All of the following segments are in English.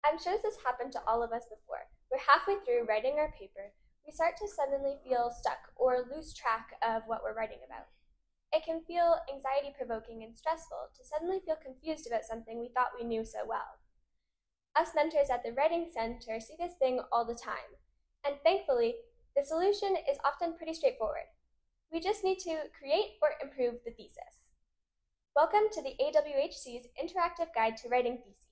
I'm sure this has happened to all of us before. We're halfway through writing our paper, we start to suddenly feel stuck or lose track of what we're writing about. It can feel anxiety provoking and stressful to suddenly feel confused about something we thought we knew so well. Us mentors at the Writing Center see this thing all the time, and thankfully, the solution is often pretty straightforward. We just need to create or improve the thesis. Welcome to the AWHC's Interactive Guide to Writing Theses.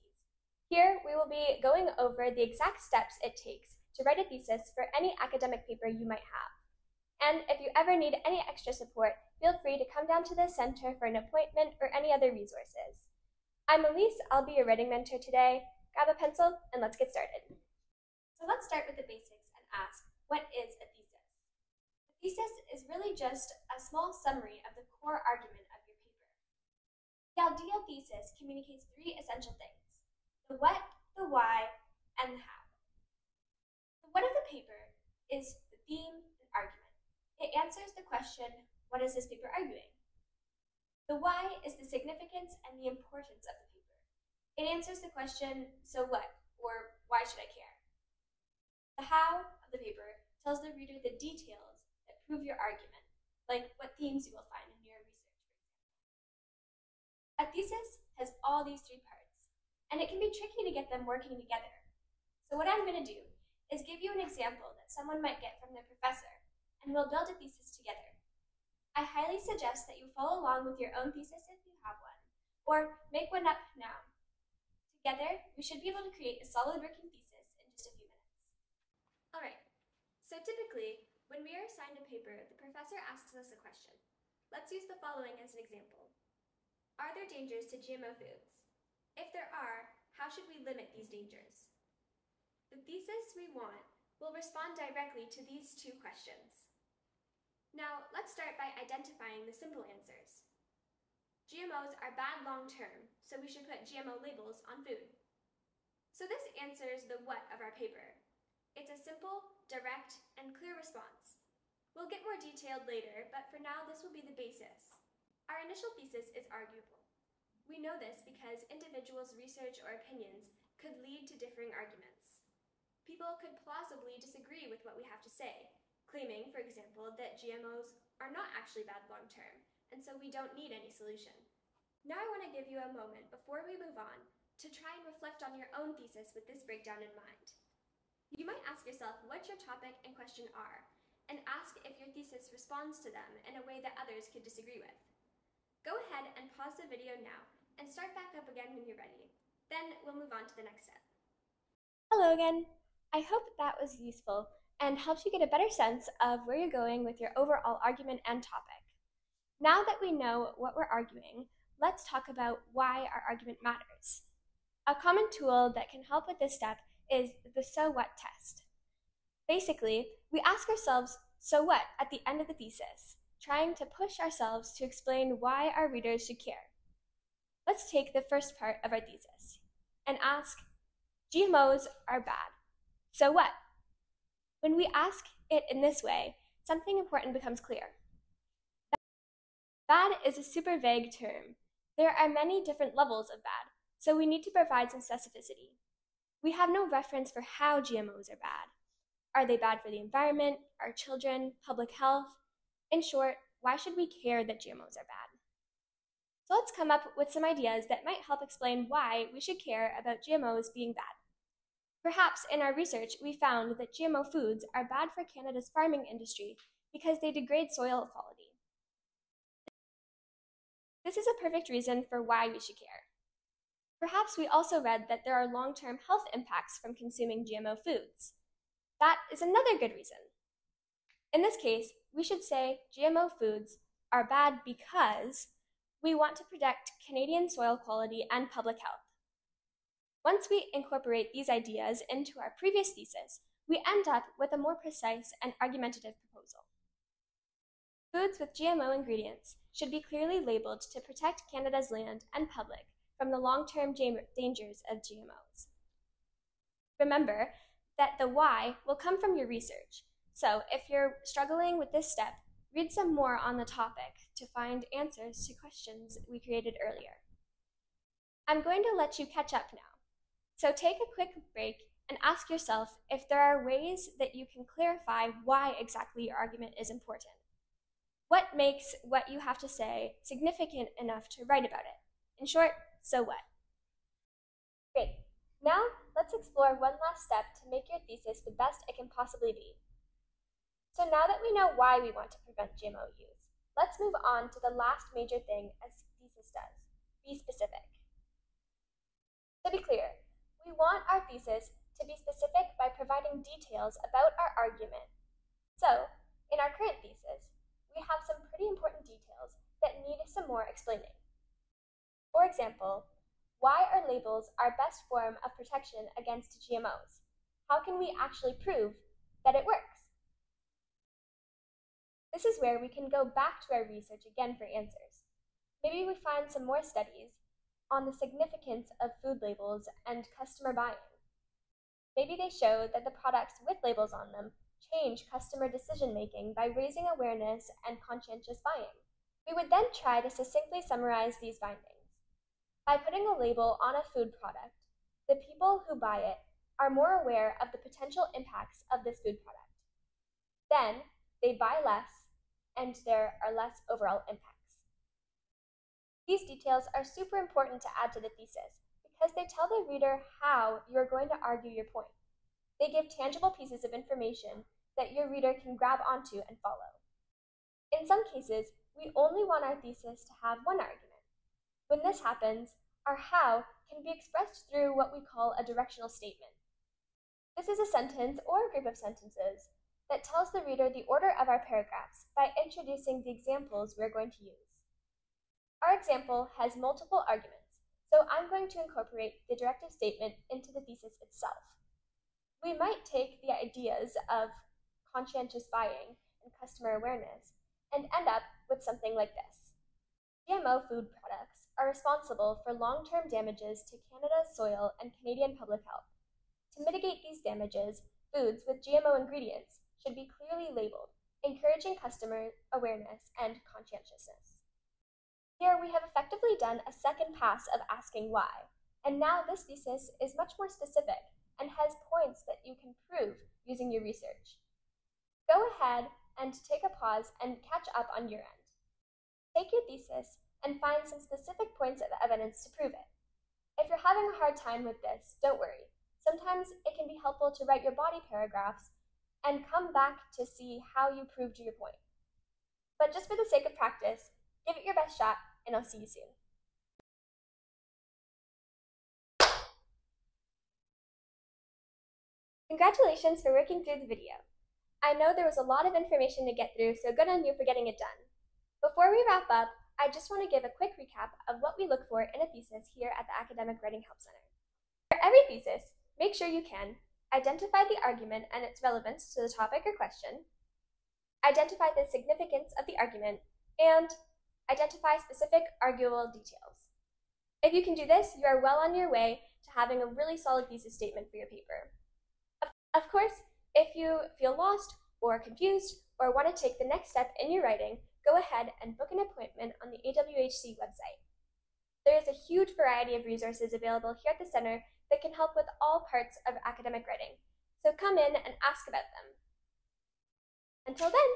Here, we will be going over the exact steps it takes to write a thesis for any academic paper you might have. And if you ever need any extra support, feel free to come down to the center for an appointment or any other resources. I'm Elise, I'll be your writing mentor today. Grab a pencil and let's get started. So let's start with the basics and ask, what is a thesis? A thesis is really just a small summary of the core argument of your paper. The ideal thesis communicates three essential things: the what, the why, and the how. The what of the paper is the theme and argument. It answers the question, what is this paper arguing? The why is the significance and the importance of the paper. It answers the question, so what, or why should I care? The how of the paper tells the reader the details that prove your argument, like what themes you will find in your research, for example. A thesis has all these three parts, and it can be tricky to get them working together. So what I'm going to do is give you an example that someone might get from their professor, and we'll build a thesis together. I highly suggest that you follow along with your own thesis if you have one, or make one up now. Together, we should be able to create a solid working thesis in just a few minutes. Alright, so typically, when we are assigned a paper, the professor asks us a question. Let's use the following as an example. Are there dangers to GMO foods? If there are, how should we limit these dangers? The thesis we want will respond directly to these two questions. Now, let's start by identifying the simple answers. GMOs are bad long-term, so we should put GMO labels on food. So this answers the what of our paper. It's a simple, direct, and clear response. We'll get more detailed later, but for now this will be the basis. Our initial thesis is arguable. We know this because individuals' research or opinions could lead to differing arguments. People could plausibly disagree with what we have to say, claiming, for example, that GMOs are not actually bad long-term, and so we don't need any solution. Now I want to give you a moment before we move on to try and reflect on your own thesis with this breakdown in mind. You might ask yourself what your topic and question are, and ask if your thesis responds to them in a way that others could disagree with. Go ahead and pause the video now and start back up again when you're ready. Then we'll move on to the next step. Hello again. I hope that was useful and helps you get a better sense of where you're going with your overall argument and topic. Now that we know what we're arguing, let's talk about why our argument matters. A common tool that can help with this step is the so what test. Basically, we ask ourselves, so what, at the end of the thesis, trying to push ourselves to explain why our readers should care. Let's take the first part of our thesis and ask, GMOs are bad. So what? When we ask it in this way, something important becomes clear. Bad is a super vague term. There are many different levels of bad, so we need to provide some specificity. We have no reference for how GMOs are bad. Are they bad for the environment, our children, public health? In short, why should we care that GMOs are bad? So let's come up with some ideas that might help explain why we should care about GMOs being bad. Perhaps in our research, we found that GMO foods are bad for Canada's farming industry because they degrade soil quality. This is a perfect reason for why we should care. Perhaps we also read that there are long-term health impacts from consuming GMO foods. That is another good reason. In this case, we should say GMO foods are bad because we want to protect Canadian soil quality and public health. Once we incorporate these ideas into our previous thesis, we end up with a more precise and argumentative proposal. Foods with GMO ingredients should be clearly labeled to protect Canada's land and public from the long-term dangers of GMOs. Remember that the why will come from your research, so if you're struggling with this step, read some more on the topic to find answers to questions we created earlier. I'm going to let you catch up now. So take a quick break and ask yourself if there are ways that you can clarify why exactly your argument is important. What makes what you have to say significant enough to write about it? In short, so what? Great. Now, let's explore one last step to make your thesis the best it can possibly be. So now that we know why we want to prevent GMO use, let's move on to the last major thing a thesis does: be specific. To be clear, we want our thesis to be specific by providing details about our argument. So, in our current thesis, we have some pretty important details that need some more explaining. For example, why are labels our best form of protection against GMOs? How can we actually prove that it works? This is where we can go back to our research again for answers. Maybe we find some more studies on the significance of food labels and customer buying. Maybe they show that the products with labels on them change customer decision-making by raising awareness and conscientious buying. We would then try to succinctly summarize these findings. By putting a label on a food product, the people who buy it are more aware of the potential impacts of this food product. Then, they buy less, and there are less overall impacts. These details are super important to add to the thesis because they tell the reader how you are going to argue your point. They give tangible pieces of information that your reader can grab onto and follow. In some cases, we only want our thesis to have one argument. When this happens, our how can be expressed through what we call a directional statement. This is a sentence or a group of sentences that tells the reader the order of our paragraphs by introducing the examples we're going to use. Our example has multiple arguments, so I'm going to incorporate the directive statement into the thesis itself. We might take the ideas of conscientious buying and customer awareness and end up with something like this. GMO food products are responsible for long-term damages to Canada's soil and Canadian public health. To mitigate these damages, foods with GMO ingredients should be clearly labeled, encouraging customer awareness and conscientiousness. Here we have effectively done a second pass of asking why, and now this thesis is much more specific and has points that you can prove using your research. Go ahead and take a pause and catch up on your end. Take your thesis and find some specific points of evidence to prove it. If you're having a hard time with this, don't worry. Sometimes it can be helpful to write your body paragraphs and come back to see how you proved your point. But just for the sake of practice, give it your best shot, and I'll see you soon. Congratulations for working through the video. I know there was a lot of information to get through, so good on you for getting it done. Before we wrap up, I just want to give a quick recap of what we look for in a thesis here at the Academic Writing Help Center. For every thesis, make sure you can identify the argument and its relevance to the topic or question, identify the significance of the argument, and identify specific arguable details. If you can do this, you are well on your way to having a really solid thesis statement for your paper. Of course, if you feel lost or confused or want to take the next step in your writing, go ahead and book an appointment on the AWHC website. There is a huge variety of resources available here at the center that can help with all parts of academic writing, so come in and ask about them. Until then,